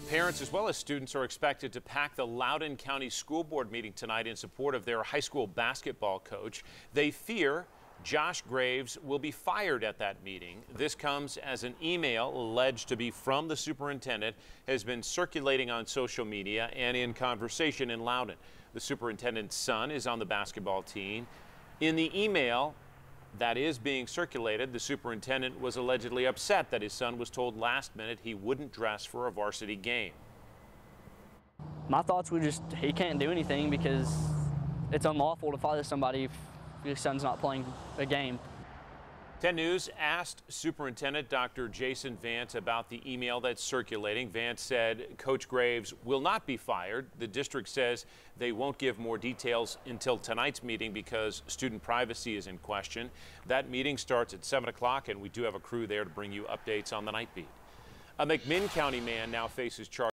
Parents as well as students are expected to pack the Loudon County School Board meeting tonight in support of their high school basketball coach. They fear Josh Graves will be fired at that meeting. This comes as an email alleged to be from the superintendent has been circulating on social media and in conversation in Loudon. The superintendent's son is on the basketball team. In the email that is being circulated, the superintendent was allegedly upset that his son was told last minute he wouldn't dress for a varsity game. My thoughts were just he can't do anything because it's unlawful to fire somebody if your son's not playing a game. 10 News asked Superintendent Dr. Jason Vance about the email that's circulating. Vance said Coach Graves will not be fired. The district says they won't give more details until tonight's meeting because student privacy is in question. That meeting starts at 7 o'clock, and we do have a crew there to bring you updates on the night beat. A McMinn County man now faces charges